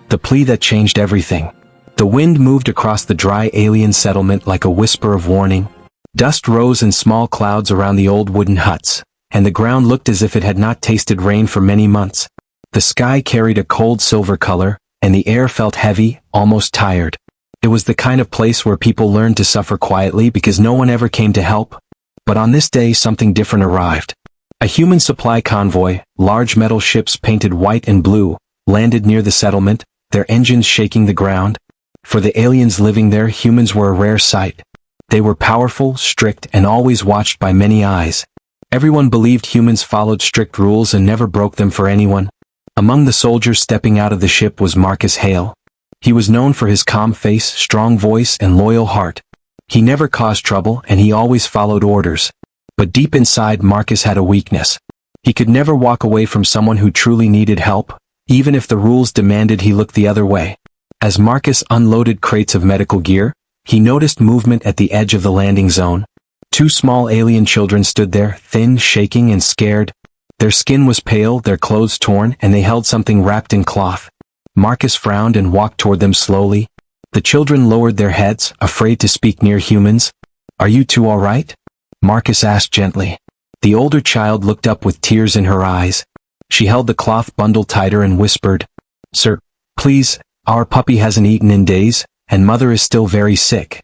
The plea that changed everything. The wind moved across the dry alien settlement like a whisper of warning. Dust rose in small clouds around the old wooden huts, and the ground looked as if it had not tasted rain for many months. The sky carried a cold silver color, and the air felt heavy, almost tired. It was the kind of place where people learned to suffer quietly because no one ever came to help. But on this day something different arrived. A human supply convoy, large metal ships painted white and blue, landed near the settlement, their engines shaking the ground. For the aliens living there, humans were a rare sight. They were powerful, strict, and always watched by many eyes. Everyone believed humans followed strict rules and never broke them for anyone. Among the soldiers stepping out of the ship was Marcus Hale. He was known for his calm face, strong voice, and loyal heart. He never caused trouble, and he always followed orders. But deep inside, Marcus had a weakness. He could never walk away from someone who truly needed help, even if the rules demanded he look the other way. As Marcus unloaded crates of medical gear, he noticed movement at the edge of the landing zone. Two small alien children stood there, thin, shaking, and scared. Their skin was pale, their clothes torn, and they held something wrapped in cloth. Marcus frowned and walked toward them slowly. The children lowered their heads, afraid to speak near humans. "Are you two all right?" Marcus asked gently. The older child looked up with tears in her eyes. She held the cloth bundle tighter and whispered, "Sir, please, our puppy hasn't eaten in days, and mother is still very sick."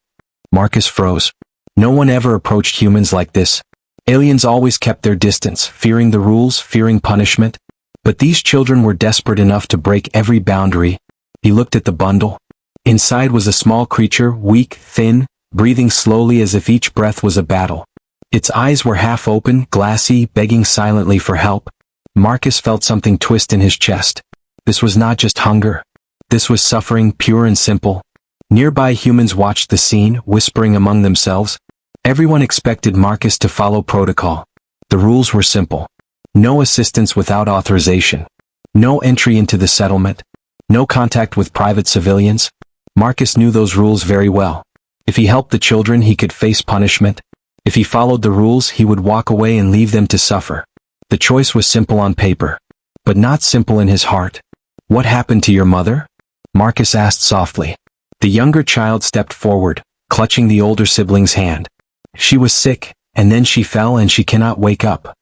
Marcus froze. No one ever approached humans like this. Aliens always kept their distance, fearing the rules, fearing punishment. But these children were desperate enough to break every boundary. He looked at the bundle. Inside was a small creature, weak, thin, breathing slowly as if each breath was a battle. Its eyes were half open, glassy, begging silently for help. Marcus felt something twist in his chest. This was not just hunger. This was suffering, pure and simple. Nearby humans watched the scene, whispering among themselves. Everyone expected Marcus to follow protocol. The rules were simple. No assistance without authorization. No entry into the settlement. No contact with private civilians. Marcus knew those rules very well. If he helped the children, he could face punishment. If he followed the rules, he would walk away and leave them to suffer. The choice was simple on paper, but not simple in his heart. "What happened to your mother?" Marcus asked softly. The younger child stepped forward, clutching the older sibling's hand. "She was sick, and then she fell and she cannot wake up."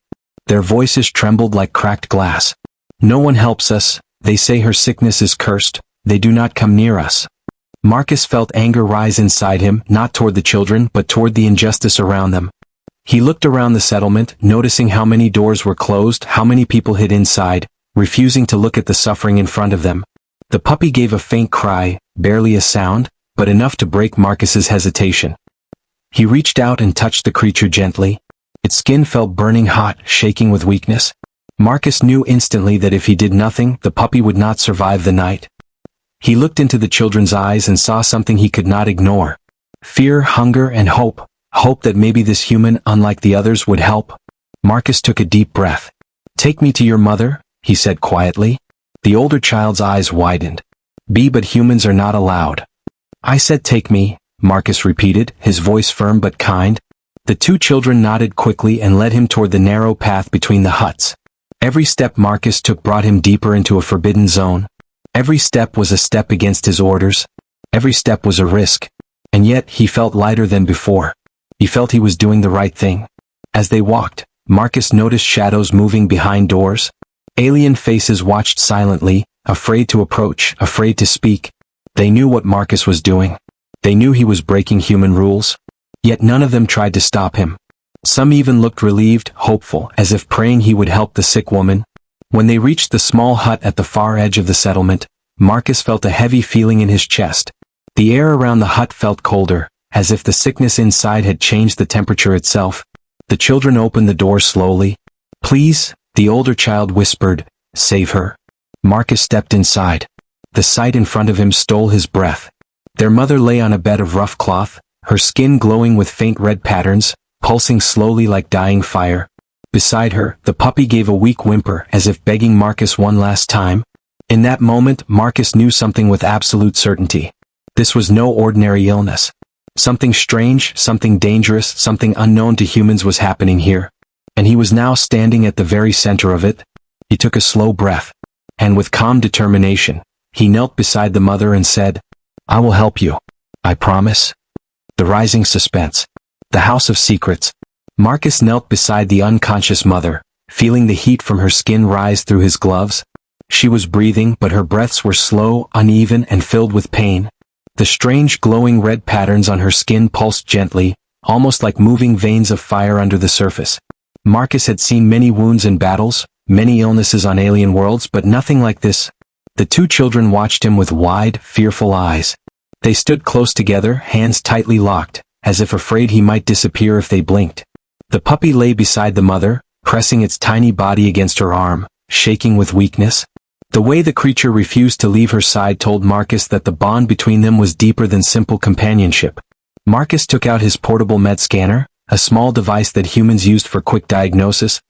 Their voices trembled like cracked glass. "No one helps us, they say her sickness is cursed, they do not come near us." Marcus felt anger rise inside him, not toward the children but toward the injustice around them. He looked around the settlement, noticing how many doors were closed, how many people hid inside, refusing to look at the suffering in front of them. The puppy gave a faint cry, barely a sound, but enough to break Marcus's hesitation. He reached out and touched the creature gently. Its skin felt burning hot, shaking with weakness. Marcus knew instantly that if he did nothing, the puppy would not survive the night. He looked into the children's eyes and saw something he could not ignore. Fear, hunger, and hope. Hope that maybe this human, unlike the others, would help. Marcus took a deep breath. "Take me to your mother," he said quietly. The older child's eyes widened. But humans are not allowed." "I said take me," Marcus repeated, his voice firm but kind. The two children nodded quickly and led him toward the narrow path between the huts. Every step Marcus took brought him deeper into a forbidden zone. Every step was a step against his orders. Every step was a risk. And yet, he felt lighter than before. He felt he was doing the right thing. As they walked, Marcus noticed shadows moving behind doors. Alien faces watched silently, afraid to approach, afraid to speak. They knew what Marcus was doing. They knew he was breaking human rules. Yet none of them tried to stop him. Some even looked relieved, hopeful, as if praying he would help the sick woman. When they reached the small hut at the far edge of the settlement, Marcus felt a heavy feeling in his chest. The air around the hut felt colder, as if the sickness inside had changed the temperature itself. The children opened the door slowly. "Please," the older child whispered, "save her." Marcus stepped inside. The sight in front of him stole his breath. Their mother lay on a bed of rough cloth, her skin glowing with faint red patterns, pulsing slowly like dying fire. Beside her, the puppy gave a weak whimper as if begging Marcus one last time. In that moment, Marcus knew something with absolute certainty. This was no ordinary illness. Something strange, something dangerous, something unknown to humans was happening here. And he was now standing at the very center of it. He took a slow breath. And with calm determination, He knelt beside the mother and said, "I will help you. I promise." The rising suspense. The house of secrets. Marcus knelt beside the unconscious mother, feeling the heat from her skin rise through his gloves. She was breathing, but her breaths were slow, uneven, and filled with pain. The strange glowing red patterns on her skin pulsed gently, almost like moving veins of fire under the surface. Marcus had seen many wounds in battles, many illnesses on alien worlds, but nothing like this. The two children watched him with wide, fearful eyes. They stood close together, hands tightly locked, as if afraid he might disappear if they blinked. The puppy lay beside the mother, pressing its tiny body against her arm, shaking with weakness. The way the creature refused to leave her side told Marcus that the bond between them was deeper than simple companionship. Marcus took out his portable med scanner, a small device that humans used for quick diagnosis.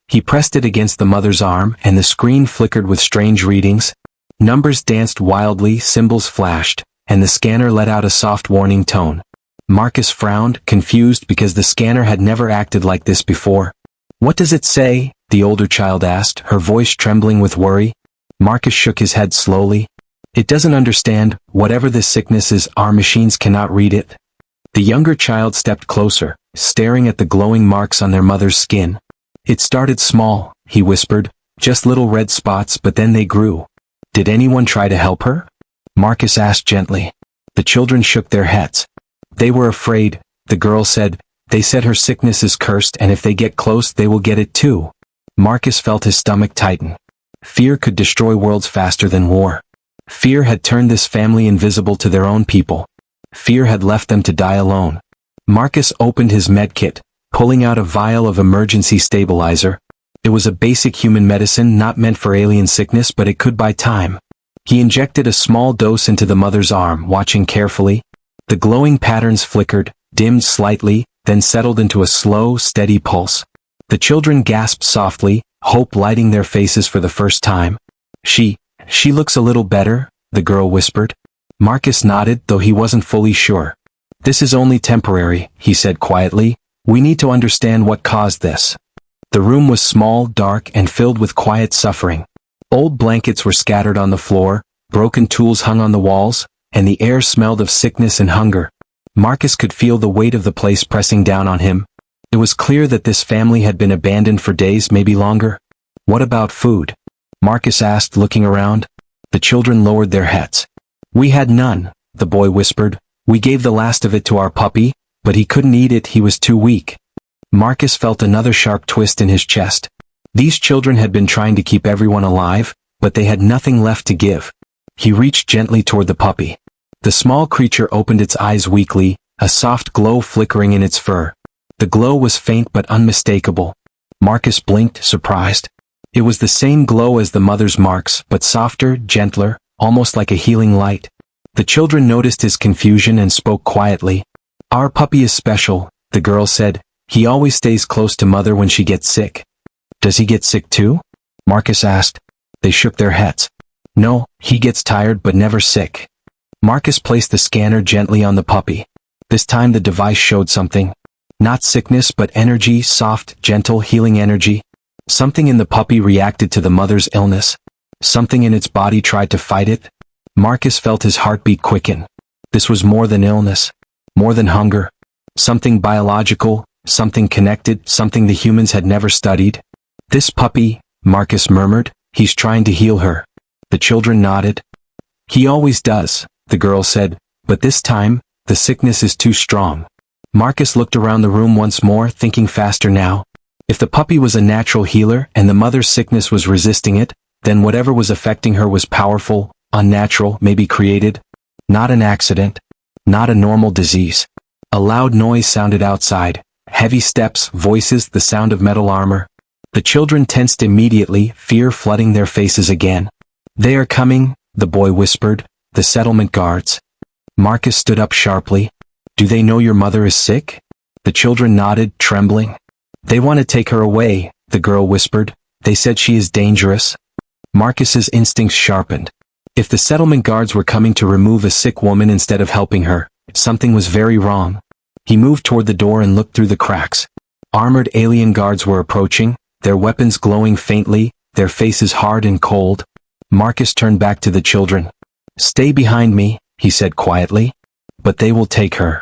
He pressed it against the mother's arm, and the screen flickered with strange readings. Numbers danced wildly, symbols flashed, and the scanner let out a soft warning tone. Marcus frowned, confused because the scanner had never acted like this before. "What does it say?" the older child asked, her voice trembling with worry. Marcus shook his head slowly. "It doesn't understand. Whatever this sickness is, our machines cannot read it." The younger child stepped closer, staring at the glowing marks on their mother's skin. "It started small," he whispered, "just little red spots, but then they grew." "Did anyone try to help her?" Marcus asked gently. The children shook their heads. "They were afraid," the girl said. "They said her sickness is cursed, and if they get close they will get it too." Marcus felt his stomach tighten. Fear could destroy worlds faster than war. Fear had turned this family invisible to their own people. Fear had left them to die alone. Marcus opened his medkit, pulling out a vial of emergency stabilizer. It was a basic human medicine not meant for alien sickness, but it could buy time. He injected a small dose into the mother's arm, watching carefully. The glowing patterns flickered, dimmed slightly, then settled into a slow, steady pulse. The children gasped softly, hope lighting their faces for the first time. She looks a little better," the girl whispered. Marcus nodded, though he wasn't fully sure. "This is only temporary," he said quietly. "We need to understand what caused this." The room was small, dark, and filled with quiet suffering. Old blankets were scattered on the floor, broken tools hung on the walls, and the air smelled of sickness and hunger. Marcus could feel the weight of the place pressing down on him. It was clear that this family had been abandoned for days, maybe longer. "What about food?" Marcus asked, looking around. The children lowered their heads. "We had none," the boy whispered. "We gave the last of it to our puppy, but he couldn't eat it, he was too weak." Marcus felt another sharp twist in his chest. These children had been trying to keep everyone alive, but they had nothing left to give. He reached gently toward the puppy. The small creature opened its eyes weakly, a soft glow flickering in its fur. The glow was faint but unmistakable. Marcus blinked, surprised. It was the same glow as the mother's marks, but softer, gentler, almost like a healing light. The children noticed his confusion and spoke quietly. "Our puppy is special," the girl said. "He always stays close to mother when she gets sick." "Does he get sick too?" Marcus asked. They shook their heads. "No, he gets tired but never sick." Marcus placed the scanner gently on the puppy. This time the device showed something. Not sickness but energy, soft, gentle, healing energy. Something in the puppy reacted to the mother's illness. Something in its body tried to fight it. Marcus felt his heartbeat quicken. This was more than illness. More than hunger. Something biological, something connected, something the humans had never studied. "This puppy," Marcus murmured, "he's trying to heal her." The children nodded. "He always does," the girl said, "but this time, the sickness is too strong." Marcus looked around the room once more, thinking faster now. If the puppy was a natural healer and the mother's sickness was resisting it, then whatever was affecting her was powerful, unnatural, maybe created. Not an accident. Not a normal disease. A loud noise sounded outside. Heavy steps, voices, the sound of metal armor. The children tensed immediately, fear flooding their faces again. "They are coming," the boy whispered. "The settlement guards." Marcus stood up sharply. "Do they know your mother is sick?" The children nodded, trembling. "They want to take her away," the girl whispered. "They said she is dangerous." Marcus's instincts sharpened. If the settlement guards were coming to remove a sick woman instead of helping her, something was very wrong. He moved toward the door and looked through the cracks. Armored alien guards were approaching, their weapons glowing faintly, their faces hard and cold. Marcus turned back to the children. "Stay behind me," he said quietly. "But they will take her."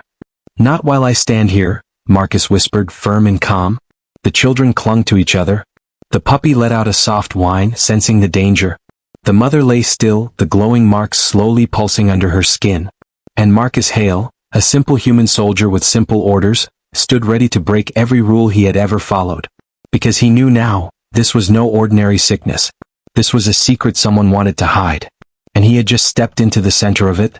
"Not while I stand here," Marcus whispered, firm and calm. The children clung to each other. The puppy let out a soft whine, sensing the danger. The mother lay still, the glowing marks slowly pulsing under her skin. And Marcus Hale, a simple human soldier with simple orders, stood ready to break every rule he had ever followed. Because he knew now, this was no ordinary sickness. This was a secret someone wanted to hide. And he had just stepped into the center of it.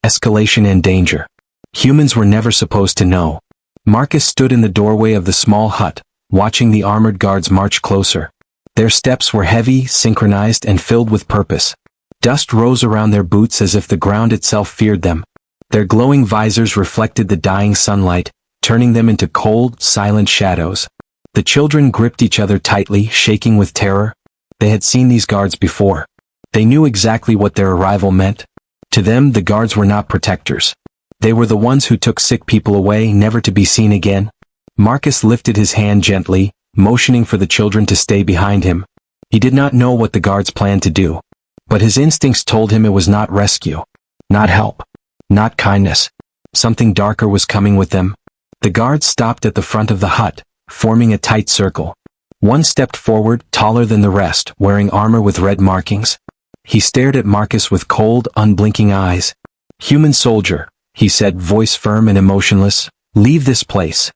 Escalation and danger. Humans were never supposed to know. Marcus stood in the doorway of the small hut, watching the armored guards march closer. Their steps were heavy, synchronized, and filled with purpose. Dust rose around their boots as if the ground itself feared them. Their glowing visors reflected the dying sunlight, turning them into cold, silent shadows. The children gripped each other tightly, shaking with terror. They had seen these guards before. They knew exactly what their arrival meant. To them, the guards were not protectors. They were the ones who took sick people away, never to be seen again. Marcus lifted his hand gently, motioning for the children to stay behind him. He did not know what the guards planned to do. But his instincts told him it was not rescue. Not help. Not kindness. Something darker was coming with them. The guards stopped at the front of the hut, forming a tight circle. One stepped forward, taller than the rest, wearing armor with red markings. He stared at Marcus with cold, unblinking eyes. "Human soldier," he said, voice firm and emotionless, "leave this place."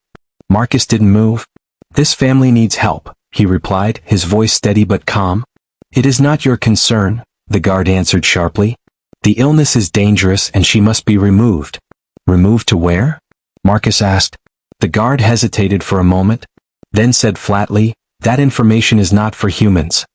Marcus didn't move. "This family needs help," he replied, his voice steady but calm. "It is not your concern," the guard answered sharply. "The illness is dangerous and she must be removed." "Removed to where?" Marcus asked. The guard hesitated for a moment, then said flatly, "That information is not for humans."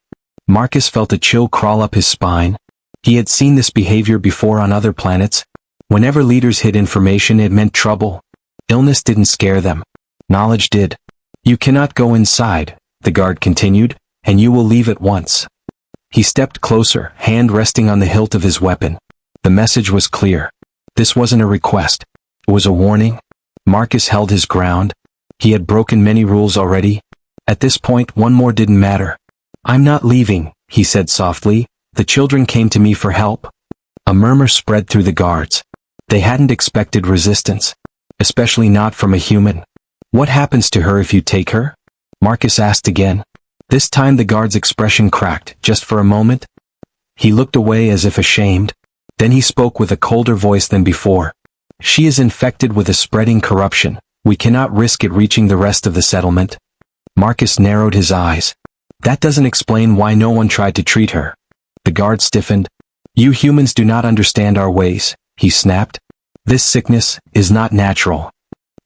Marcus felt a chill crawl up his spine. He had seen this behavior before on other planets. Whenever leaders hid information, it meant trouble. Illness didn't scare them. Knowledge did. "You cannot go inside," the guard continued, "and you will leave at once." He stepped closer, hand resting on the hilt of his weapon. The message was clear. This wasn't a request. It was a warning. Marcus held his ground. He had broken many rules already. At this point, one more didn't matter. "I'm not leaving," he said softly. "The children came to me for help." A murmur spread through the guards. They hadn't expected resistance. Especially not from a human. "What happens to her if you take her?" Marcus asked again. This time the guard's expression cracked, just for a moment. He looked away as if ashamed. Then he spoke with a colder voice than before. "She is infected with a spreading corruption. We cannot risk it reaching the rest of the settlement." Marcus narrowed his eyes. "That doesn't explain why no one tried to treat her." The guard stiffened. "You humans do not understand our ways," he snapped. "This sickness is not natural."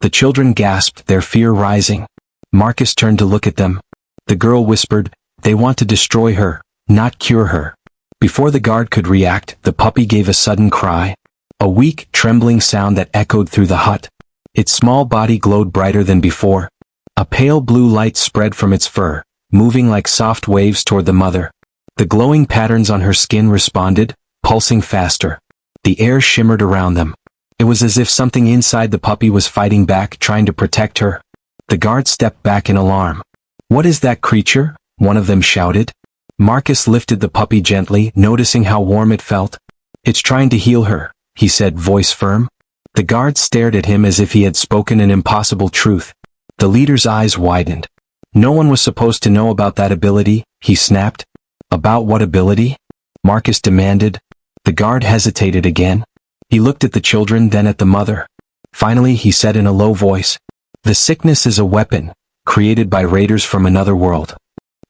The children gasped, their fear rising. Marcus turned to look at them. The girl whispered, "They want to destroy her, not cure her." Before the guard could react, the puppy gave a sudden cry. A weak, trembling sound that echoed through the hut. Its small body glowed brighter than before. A pale blue light spread from its fur, moving like soft waves toward the mother. The glowing patterns on her skin responded, pulsing faster. The air shimmered around them. It was as if something inside the puppy was fighting back, trying to protect her. The guard stepped back in alarm. "What is that creature?" one of them shouted. Marcus lifted the puppy gently, noticing how warm it felt. "It's trying to heal her," he said, voice firm. The guard stared at him as if he had spoken an impossible truth. The leader's eyes widened. "No one was supposed to know about that ability," he snapped. "About what ability?" Marcus demanded. The guard hesitated again. He looked at the children, then at the mother. Finally, he said in a low voice, "The sickness is a weapon, created by raiders from another world."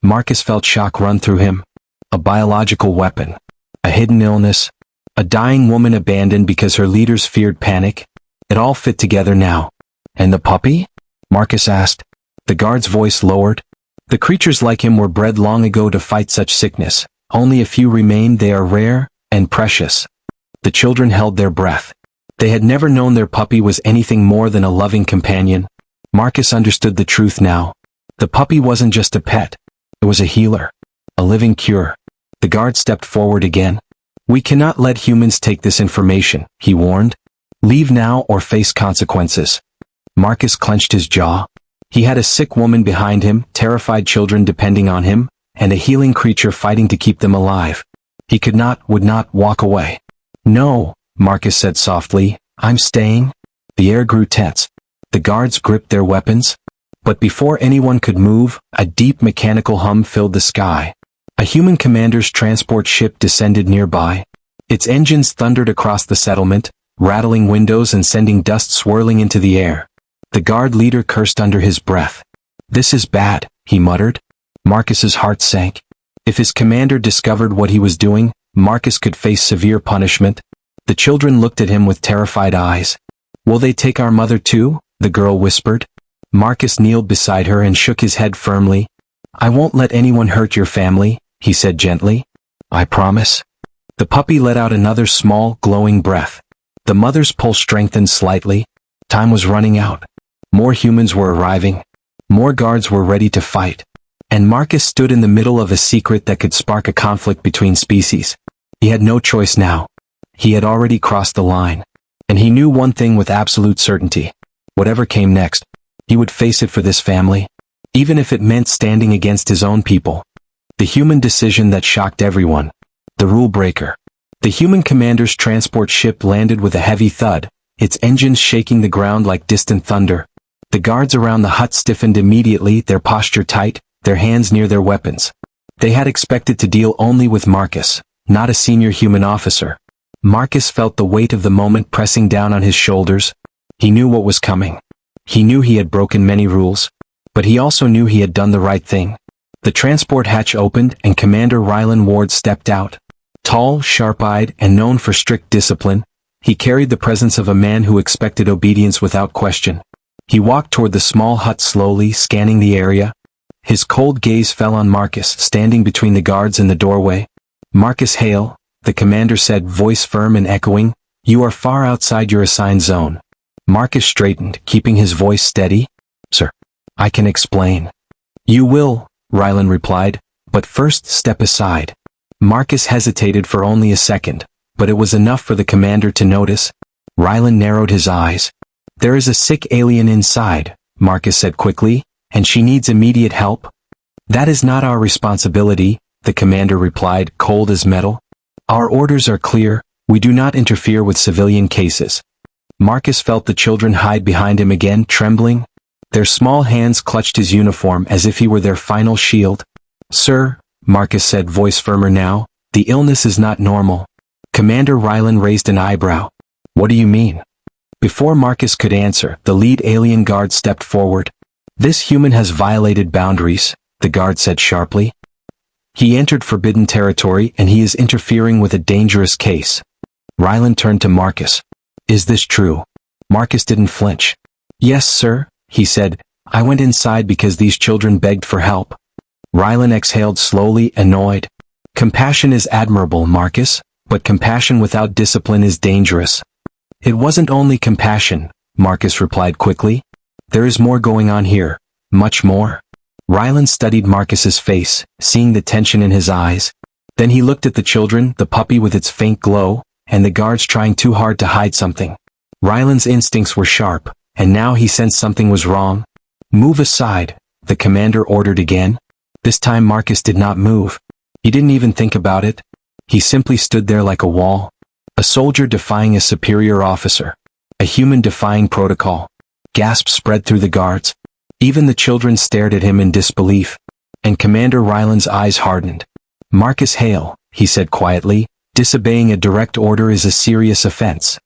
Marcus felt shock run through him. A biological weapon. A hidden illness. A dying woman abandoned because her leaders feared panic. It all fit together now. "And the puppy?" Marcus asked. The guard's voice lowered. "The creatures like him were bred long ago to fight such sickness. Only a few remain. They are rare and precious." The children held their breath. They had never known their puppy was anything more than a loving companion. Marcus understood the truth now. The puppy wasn't just a pet. It was a healer. A living cure. The guard stepped forward again. "We cannot let humans take this information," he warned. "Leave now or face consequences." Marcus clenched his jaw. He had a sick woman behind him, terrified children depending on him, and a healing creature fighting to keep them alive. He would not walk away. "No," Marcus said softly, "I'm staying." The air grew tense. The guards gripped their weapons. But before anyone could move, a deep mechanical hum filled the sky. A human commander's transport ship descended nearby. Its engines thundered across the settlement, rattling windows and sending dust swirling into the air. The guard leader cursed under his breath. "This is bad," he muttered. Marcus's heart sank. If his commander discovered what he was doing, Marcus could face severe punishment. The children looked at him with terrified eyes. "Will they take our mother too?" the girl whispered. Marcus kneeled beside her and shook his head firmly. "I won't let anyone hurt your family," he said gently. "I promise." The puppy let out another small, glowing breath. The mother's pulse strengthened slightly. Time was running out. More humans were arriving. More guards were ready to fight. And Marcus stood in the middle of a secret that could spark a conflict between species. He had no choice now. He had already crossed the line. And he knew one thing with absolute certainty. Whatever came next, he would face it for this family. Even if it meant standing against his own people. The human decision that shocked everyone. The rule breaker. The human commander's transport ship landed with a heavy thud, its engines shaking the ground like distant thunder. The guards around the hut stiffened immediately, their posture tight, their hands near their weapons. They had expected to deal only with Marcus, not a senior human officer. Marcus felt the weight of the moment pressing down on his shoulders. He knew what was coming. He knew he had broken many rules. But he also knew he had done the right thing. The transport hatch opened and Commander Rylan Ward stepped out. Tall, sharp-eyed, and known for strict discipline, he carried the presence of a man who expected obedience without question. He walked toward the small hut slowly, scanning the area. His cold gaze fell on Marcus, standing between the guards in the doorway. "Marcus Hale," the commander said, voice firm and echoing, "you are far outside your assigned zone." Marcus straightened, keeping his voice steady. "Sir, I can explain." "You will," Rylan replied, "but first step aside." Marcus hesitated for only a second, but it was enough for the commander to notice. Rylan narrowed his eyes. "There is a sick alien inside," Marcus said quickly, "and she needs immediate help." "That is not our responsibility," the commander replied, cold as metal. "Our orders are clear, we do not interfere with civilian cases." Marcus felt the children hide behind him again, trembling. Their small hands clutched his uniform as if he were their final shield. "Sir," Marcus said, voice firmer now, "the illness is not normal." Commander Rylan raised an eyebrow. "What do you mean?" Before Marcus could answer, the lead alien guard stepped forward. "This human has violated boundaries," the guard said sharply. "He entered forbidden territory and he is interfering with a dangerous case." Rylan turned to Marcus. "Is this true?" Marcus didn't flinch. "Yes, sir," he said. "I went inside because these children begged for help." Rylan exhaled slowly, annoyed. "Compassion is admirable, Marcus, but compassion without discipline is dangerous." "It wasn't only compassion," Marcus replied quickly. "There is more going on here, much more." Rylan studied Marcus's face, seeing the tension in his eyes. Then he looked at the children, the puppy with its faint glow, and the guards trying too hard to hide something. Rylan's instincts were sharp, and now he sensed something was wrong. "Move aside," the commander ordered again. This time Marcus did not move. He didn't even think about it. He simply stood there like a wall. A soldier defying a superior officer. A human defying protocol. Gasps spread through the guards. Even the children stared at him in disbelief. And Commander Rylan's eyes hardened. "Marcus Hale," he said quietly, "disobeying a direct order is a serious offense."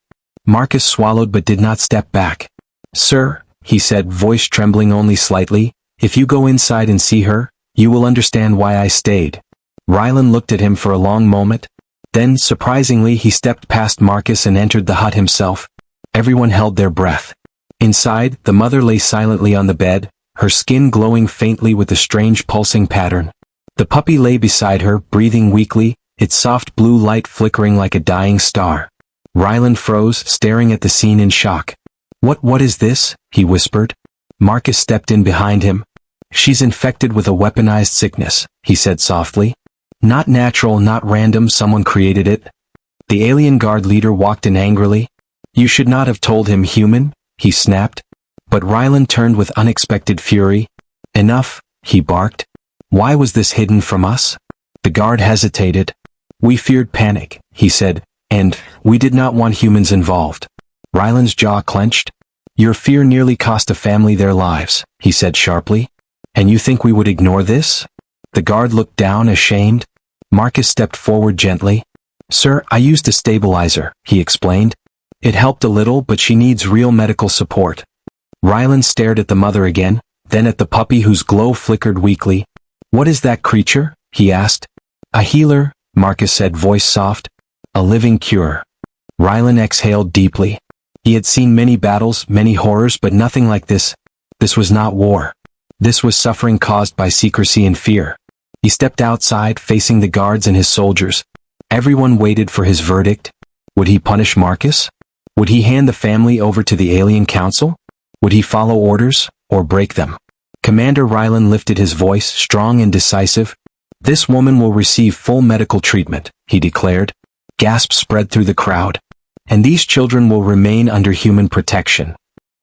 Marcus swallowed but did not step back. "Sir," he said, voice trembling only slightly, "if you go inside and see her, you will understand why I stayed." Rylan looked at him for a long moment. Then, surprisingly, he stepped past Marcus and entered the hut himself. Everyone held their breath. Inside, the mother lay silently on the bed, her skin glowing faintly with a strange pulsing pattern. The puppy lay beside her, breathing weakly, its soft blue light flickering like a dying star. Rylan froze, staring at the scene in shock. What is this?" he whispered. Marcus stepped in behind him. "She's infected with a weaponized sickness," he said softly. "Not natural, not random, someone created it." The alien guard leader walked in angrily. "You should not have told him, human," he snapped. But Rylan turned with unexpected fury. "Enough," he barked. "Why was this hidden from us?" The guard hesitated. We feared panic, he said, and we did not want humans involved. Ryland's jaw clenched. Your fear nearly cost a family their lives, he said sharply. And you think we would ignore this? The guard looked down, ashamed. Marcus stepped forward gently. Sir, I used a stabilizer, he explained. It helped a little, but she needs real medical support. Ryland stared at the mother again, then at the puppy whose glow flickered weakly. What is that creature? He asked. A healer, Marcus said, voice soft. A living cure. Ryland exhaled deeply. He had seen many battles, many horrors, but nothing like this. This was not war. This was suffering caused by secrecy and fear. He stepped outside, facing the guards and his soldiers. Everyone waited for his verdict. Would he punish Marcus? Would he hand the family over to the alien council? Would he follow orders, or break them? Commander Ryland lifted his voice, strong and decisive. This woman will receive full medical treatment, he declared. Gasps spread through the crowd. And these children will remain under human protection.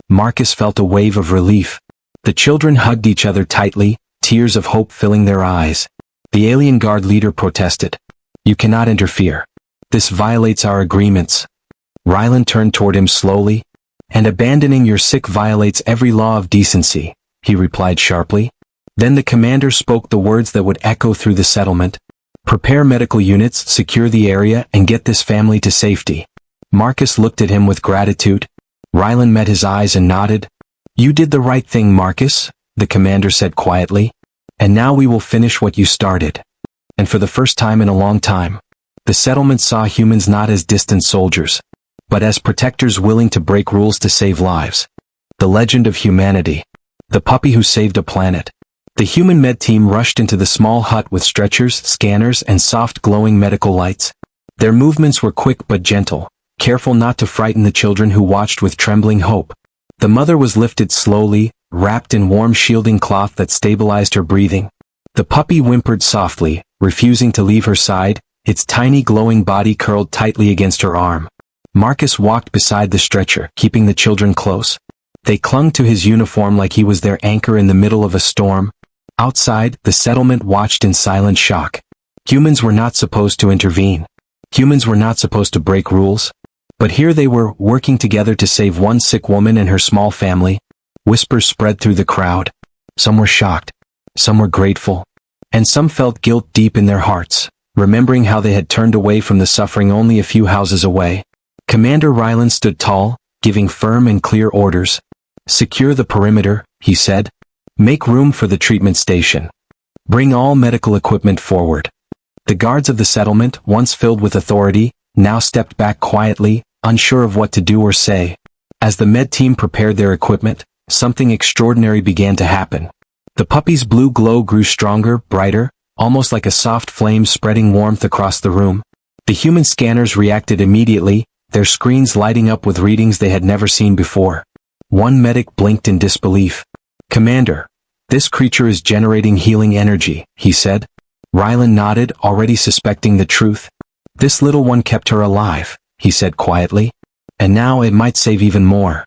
Marcus felt a wave of relief. The children hugged each other tightly, tears of hope filling their eyes. The alien guard leader protested. You cannot interfere. This violates our agreements. Ryland turned toward him slowly. And abandoning your sick violates every law of decency, he replied sharply. Then the commander spoke the words that would echo through the settlement. Prepare medical units, secure the area, and get this family to safety. Marcus looked at him with gratitude. Ryland met his eyes and nodded. You did the right thing, Marcus, the commander said quietly. And now we will finish what you started. And for the first time in a long time, the settlement saw humans not as distant soldiers, but as protectors willing to break rules to save lives. The legend of humanity. The puppy who saved a planet. The human med team rushed into the small hut with stretchers, scanners, and soft glowing medical lights. Their movements were quick but gentle, careful not to frighten the children who watched with trembling hope. The mother was lifted slowly, wrapped in warm shielding cloth that stabilized her breathing. The puppy whimpered softly, refusing to leave her side, its tiny glowing body curled tightly against her arm. Marcus walked beside the stretcher, keeping the children close. They clung to his uniform like he was their anchor in the middle of a storm. Outside, the settlement watched in silent shock. Humans were not supposed to intervene. Humans were not supposed to break rules. But here they were, working together to save one sick woman and her small family. Whispers spread through the crowd. Some were shocked. Some were grateful. And some felt guilt deep in their hearts, remembering how they had turned away from the suffering only a few houses away. Commander Ryland stood tall, giving firm and clear orders. Secure the perimeter, he said. Make room for the treatment station. Bring all medical equipment forward. The guards of the settlement, once filled with authority, now stepped back quietly, unsure of what to do or say. As the med team prepared their equipment, something extraordinary began to happen. The puppy's blue glow grew stronger, brighter, almost like a soft flame spreading warmth across the room. The human scanners reacted immediately, their screens lighting up with readings they had never seen before. One medic blinked in disbelief. Commander, this creature is generating healing energy, he said. Ryland nodded, already suspecting the truth. This little one kept her alive, he said quietly. And now it might save even more.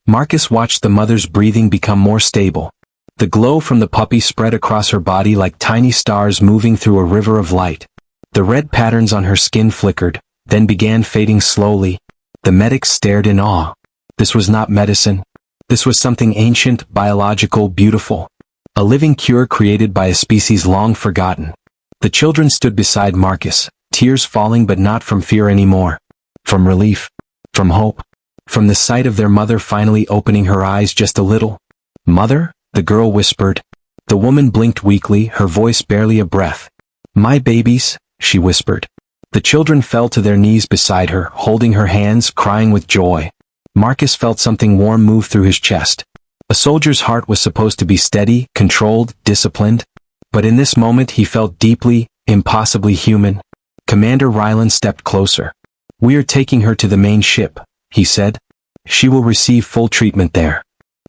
Marcus watched the mother's breathing become more stable. The glow from the puppy spread across her body like tiny stars moving through a river of light. The red patterns on her skin flickered, then began fading slowly. The medics stared in awe. This was not medicine. This was something ancient, biological, beautiful. A living cure created by a species long forgotten. The children stood beside Marcus, tears falling but not from fear anymore. From relief. From hope. From the sight of their mother finally opening her eyes just a little. Mother? The girl whispered. The woman blinked weakly, her voice barely a breath. My babies, she whispered. The children fell to their knees beside her, holding her hands, crying with joy. Marcus felt something warm move through his chest. A soldier's heart was supposed to be steady, controlled, disciplined. But in this moment he felt deeply, impossibly human. Commander Ryland stepped closer. We are taking her to the main ship, he said. She will receive full treatment there.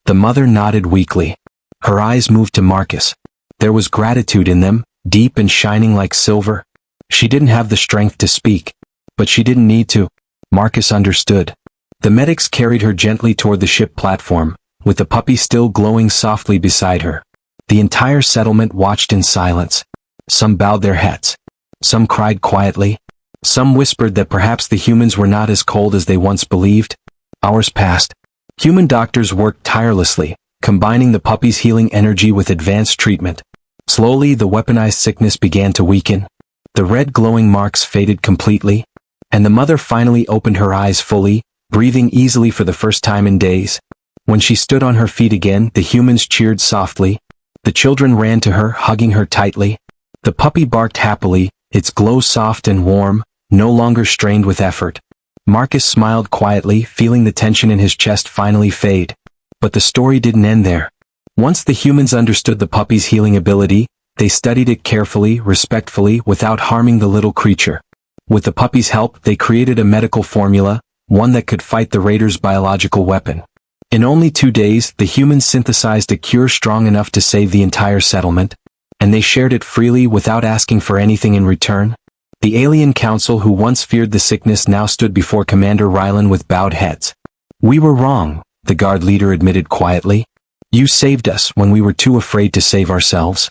The mother nodded weakly. Her eyes moved to Marcus. There was gratitude in them, deep and shining like silver. She didn't have the strength to speak, but she didn't need to. Marcus understood. The medics carried her gently toward the ship platform, with the puppy still glowing softly beside her. The entire settlement watched in silence. Some bowed their heads. Some cried quietly. Some whispered that perhaps the humans were not as cold as they once believed. Hours passed. Human doctors worked tirelessly, combining the puppy's healing energy with advanced treatment. Slowly, the weaponized sickness began to weaken. The red glowing marks faded completely, and the mother finally opened her eyes fully, breathing easily for the first time in days. When she stood on her feet again, the humans cheered softly. The children ran to her, hugging her tightly. The puppy barked happily, its glow soft and warm, no longer strained with effort. Marcus smiled quietly, feeling the tension in his chest finally fade. But the story didn't end there. Once the humans understood the puppy's healing ability, they studied it carefully, respectfully, without harming the little creature. With the puppy's help, they created a medical formula, one that could fight the raiders' biological weapon. In only 2 days, the humans synthesized a cure strong enough to save the entire settlement, and they shared it freely without asking for anything in return. The alien council who once feared the sickness now stood before Commander Rylan with bowed heads. "We were wrong," the guard leader admitted quietly. "You saved us when we were too afraid to save ourselves."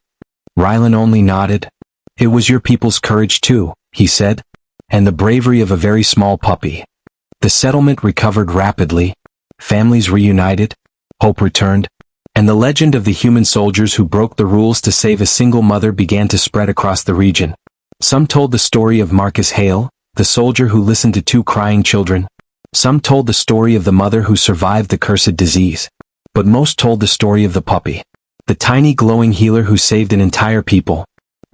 Rylan only nodded. "It was your people's courage too," he said, "and the bravery of a very small puppy." The settlement recovered rapidly. Families reunited, hope returned, and the legend of the human soldiers who broke the rules to save a single mother began to spread across the region. Some told the story of Marcus Hale, the soldier who listened to 2 crying children. Some told the story of the mother who survived the cursed disease. But most told the story of the puppy, the tiny glowing healer who saved an entire people,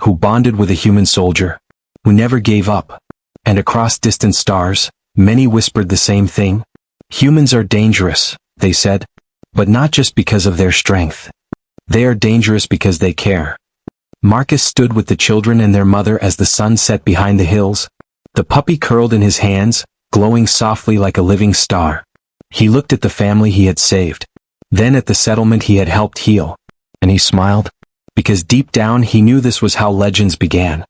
who bonded with a human soldier, who never gave up. And across distant stars, many whispered the same thing. Humans are dangerous, they said, but not just because of their strength. They are dangerous because they care. Marcus stood with the children and their mother as the sun set behind the hills. The puppy curled in his hands, glowing softly like a living star. He looked at the family he had saved, then at the settlement he had helped heal, and he smiled, because deep down he knew this was how legends began.